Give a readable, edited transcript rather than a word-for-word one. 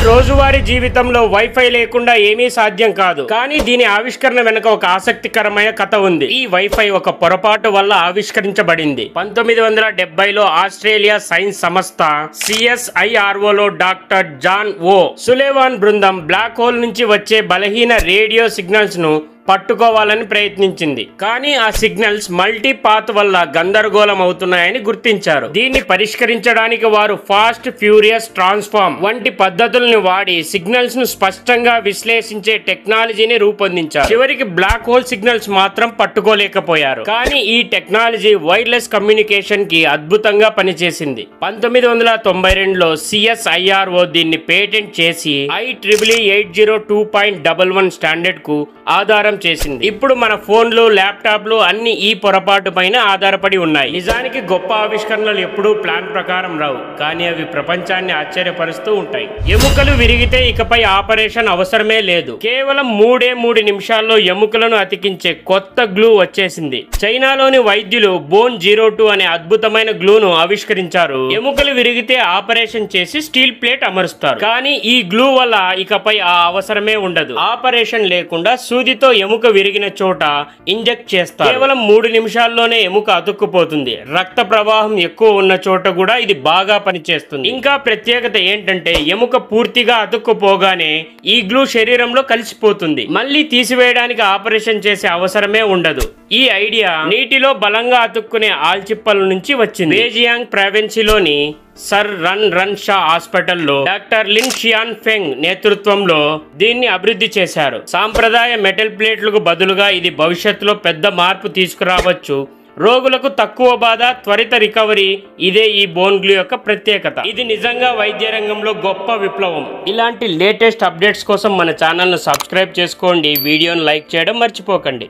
రోజువారీ జీవితంలో వైఫై లేకుండా ఏమీ సాధ్యం కాదు. కానీ దీని ఆవిష్కరణ వెనుక ఒక ఆసక్తికరమైన కథ ఉంది. ఈ వైఫై ఒక పొరపాటు వల్ల ఆవిష్కరించబడింది. 1970లో ఆస్ట్రేలియా సైన్స్ సంస్థ CSIRO లో డాక్టర్ జాన్ ఓ సులేవాన్ బృందం బ్లాక్ హోల్ నుంచి వచ్చే బలహీన రేడియో సిగ్నల్స్ ను పట్టుకోవాలని ప్రయత్నించింది. కానీ ఆ సిగ్నల్స్ మల్టీ పాత్ వల్ల గందరగోళం అవుతున్నాయని గుర్తించారు. దీన్ని పరిష్కరించడానికి వారు ఫాస్ట్ ఫ్యూరియస్ ట్రాన్స్ఫార్మ్ వంటి పద్ధతులను వాడి సిగ్నల్స్ ను స్పష్టంగా విశ్లేషించే టెక్నాలజీని రూపొందించారు. చివరికి బ్లాక్ హోల్ సిగ్నల్స్ మాత్రం పట్టుకోలేకపోయారు. కానీ ఈ టెక్నాలజీ వైర్లెస్ కమ్యూనికేషన్ కి అద్భుతంగా పనిచేసింది. 1992లో CSIRO దీన్ని పేటెంట్ చేసి IEEE 802.11 స్టాండర్డ్ కు ఆధారం చేసింది. ఇప్పుడు మన ఫోన్లు, ల్యాప్టాప్లు అన్ని ఈ పొరపాటు పైన ఆధారపడి ఉన్నాయి. నిజానికి గొప్ప ఆవిష్కరణలు ఎప్పుడూ ప్లాన్ ప్రకారం రావు, కానీ అవి ప్రపంచాన్ని ఆశ్చర్యపరుస్తూ ఉంటాయి. ఎముకలు విరిగితే ఇకపై ఆపరేషన్ అవసరమే లేదు. కేవలం 3 నిమిషాల్లో ఎముకలను అతికించే కొత్త గ్లూ వచ్చేసింది. చైనాలోని వైద్యులు బోన్ 02 అనే అద్భుతమైన గ్లూను ఆవిష్కరించారు. ఎముకలు విరిగితే ఆపరేషన్ చేసి స్టీల్ ప్లేట్ అమరుస్తారు. కానీ ఈ గ్లూ వల్ల ఇకపై ఆ అవసరమే ఉండదు. ఆపరేషన్ లేకుండా సూదితో ఎముక విరిగిన చోట ఇంజెక్ట్ చేస్తారు. కేవలం 3 నిమిషాల్లోనే ఎముక అతుక్కుపోతుంది. రక్త ప్రవాహం ఎక్కువ ఉన్న చోట కూడా ఇది బాగా పనిచేస్తుంది. ఇంకా ప్రత్యేకత ఏంటంటే ఎముక పూర్తిగా అతుక్కుపోగానే ఈ గ్లూ శరీరంలో కలిసిపోతుంది. మళ్ళీ తీసివేయడానికి ఆపరేషన్ చేసే అవసరమే ఉండదు. ఈ ఐడియా నీటిలో బలంగా అతుక్కునే ఆల్చిప్పల నుంచి వచ్చింది. బేజియాంగ్ ప్రావిన్సీలోని సర్ రన్ షా హాస్పిటల్లో డాక్టర్ లిన్ షియాన్ ఫెంగ్ నేతృత్వంలో దీన్ని అభివృద్ధి చేశారు. సాంప్రదాయ మెటల్ ప్లేట్లకు బదులుగా ఇది భవిష్యత్తులో పెద్ద మార్పు తీసుకురావచ్చు. రోగులకు తక్కువ బాధ, త్వరిత రికవరీ, ఇదే ఈ బోన్ గ్లూ యొక్క ప్రత్యేకత. ఇది నిజంగా వైద్య రంగంలో గొప్ప విప్లవం. ఇలాంటి లేటెస్ట్ అప్డేట్స్ కోసం మన ఛానల్ను సబ్స్క్రైబ్ చేసుకోండి. వీడియోను లైక్ చేయడం మర్చిపోకండి.